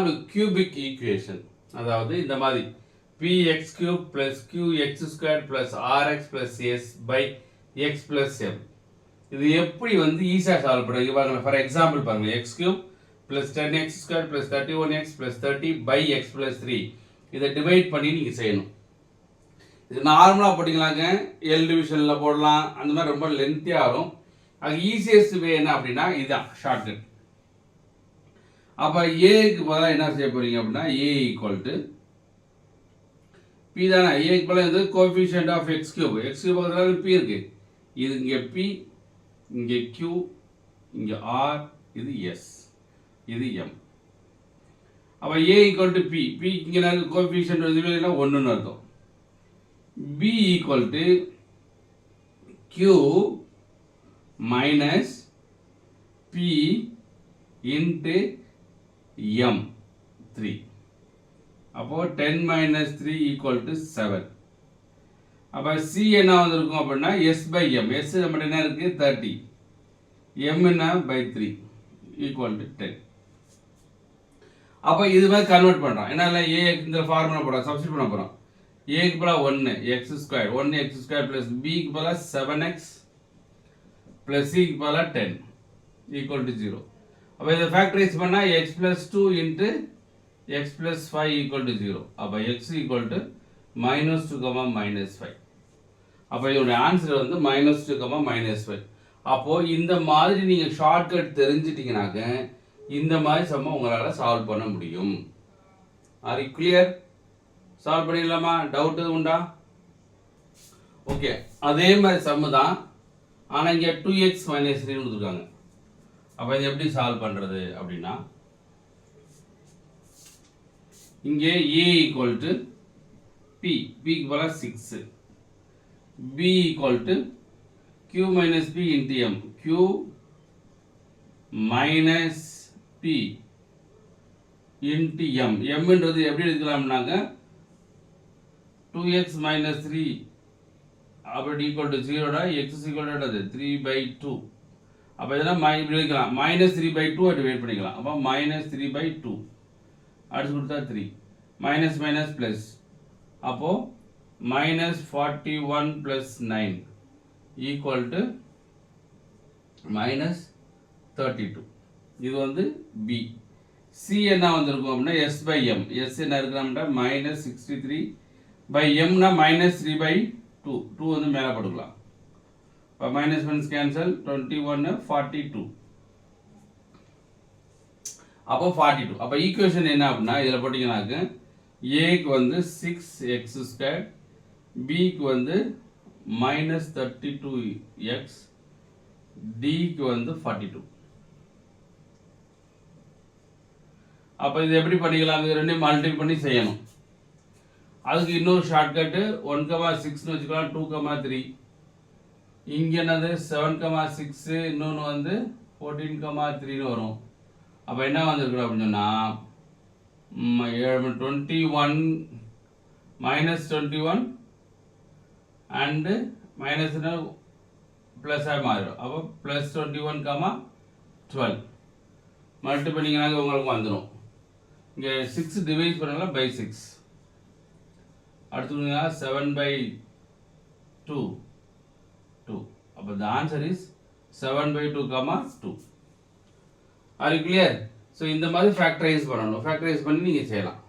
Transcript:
இதுதான் cubic equation. அதாவது இந்த மாதிரி px³ + qx² + rx + s / x + m. இது எப்படி வந்து ஈஸியாக சால்வ் பண்ணுறது பாருங்க. ஃபார் எக்ஸாம்பிள் பாருங்க, x³ + 10x² + 31x + 30 / x + 3. இதை டிவைட் பண்ணி நீங்கள் செய்யணும். இது நார்மலாக போட்டிங்களாங்க, எல் டிவிஷனில் போடலாம், அந்த மாதிரி ரொம்ப லென்த்தியாக வரும். அது ஈஸியஸ்ட் வே என்ன அப்படின்னா இதுதான் ஷார்ட்கட். அப்போ ஏக்கு பதிலாக என்ன செய்ய போகிறீங்க அப்படின்னா ஏ ஈக்குவல் பி தானே. ஏக்கு பதிலாக இது கோஎஃபிஷியன்ட் ஆஃப் x³ பதிலாக பி இருக்குது. இது இங்கே பி, இங்கே q, இங்கே r, இது s, இது m. அப்போ a equal to B, B இங்கே கோஎஃபிஷியன்ட் எதுவுமே இல்லை, ஒன்றுன்னு அர்த்தம். b equal to q minus p into m 3. அப்போ 10 மைனஸ் 3 ஈக்குவல் டு 7. அப்போ சி என்ன வந்திருக்கும் அப்படின்னா s/m. s நம்மகிட்ட என்ன இருக்குது 30, m என்ன by 3 ஈக்குவல் டு 10. அப்போ இது மாதிரி கன்வெர்ட் பண்ணுறோம். என்ன இல்லை, ஏ இந்த ஃபார்முலா போடுறோம், சப்ஸ்டிட் பண்ண போகிறோம். ஏக்கு பதிலாக 1x² 1x² ப்ளஸ் பிக்கு பதிலாக 7x ப்ளஸ் சிக்கு பதிலாக 10 ஈக்குவல் டு 0. அப்போ இதை ஃபேக்டரைஸ் பண்ணால் x + 2 into x + 5 equal to 0. அப்போ x ஈக்குவல் டு -2, -5. அப்போ இதோடைய ஆன்சர் வந்து -2, -5. அப்போது இந்த மாதிரி நீங்கள் ஷார்ட்கட் தெரிஞ்சிட்டிங்கனாக்க இந்த மாதிரி சம்ம உங்களால் சால்வ் பண்ண முடியும். Are you clear? சால்வ் பண்ணிடலாமா? டவுட் எதுவும் உண்டா? ஓகே, அதே மாதிரி சம்மு தான், ஆனால் இங்கே 2x - 3 கொடுத்துருக்காங்க. அப்போ இது எப்படி சால்வ் பண்ணுறது அப்படின்னா, இங்கே a ஈக்குவல் டு p, pக்கு பதிலாக 6, b equal to q minus p into m, q minus p into m. mன்றது எப்படி எடுக்கலாம்னாங்க 2x - 3 அப்படி equal to 0, x equal to 3/2. அப்போ இதெல்லாம் இப்படி வைக்கலாம், -3/2 அப்படி வெயிட் பண்ணிக்கலாம். அப்போ -3/2 அடுத்து கொடுத்தா 3 மைனஸ் மைனஸ் ப்ளஸ். அப்போது -41 + 9 ஈக்குவல் டு -32. இது வந்து பி. சி என்ன வந்திருக்கும் அப்படின்னா s/m. s என்ன இருக்கிறோம்னா -63/mனா -3/2. 2 வந்து மேலே போட்டுக்கலாம். இப்போ மைனஸ் மைனஸ் கேன்சல், 21 42. அப்போ 42. அப்போ ஈக்குவேஷன் என்ன அப்படின்னா இதில் போட்டிங்கன்னாக்க ஏக்கு வந்து 6x², பிக்கு வந்து -32x, டிக்கு வந்து 42. அப்போ இது எப்படி பண்ணிக்கலாம்? இது ரெண்டையும் மல்டிபிள் பண்ணி செய்யணும். அதுக்கு இன்னொரு ஷார்ட்கட்டு 1,6ன்னு வச்சுக்கலாம், 2,3. இங்கே என்னது 7,6, இன்னொன்று வந்து 14,3ன்னு வரும். அப்போ என்ன வந்திருக்கணும் அப்படின்னு சொன்னால் 21 -21 அண்டு மைனஸ்னா ப்ளஸ்ஸாக மாறிடும். அப்போ +21, 12 மல்டி பண்ணிங்கனாக்க உங்களுக்கு வந்துடும். இங்கே 6 டிவைட் பண்ணலாம் by 6. அடுத்து 7/2 2. அப்போ the answer is 7/2, 2. Are you clear? So இந்த மாதிரி ஃபேக்டரைஸ் பண்ணணும். ஃபேக்டரைஸ் பண்ணி நீங்கள் செய்யலாம்.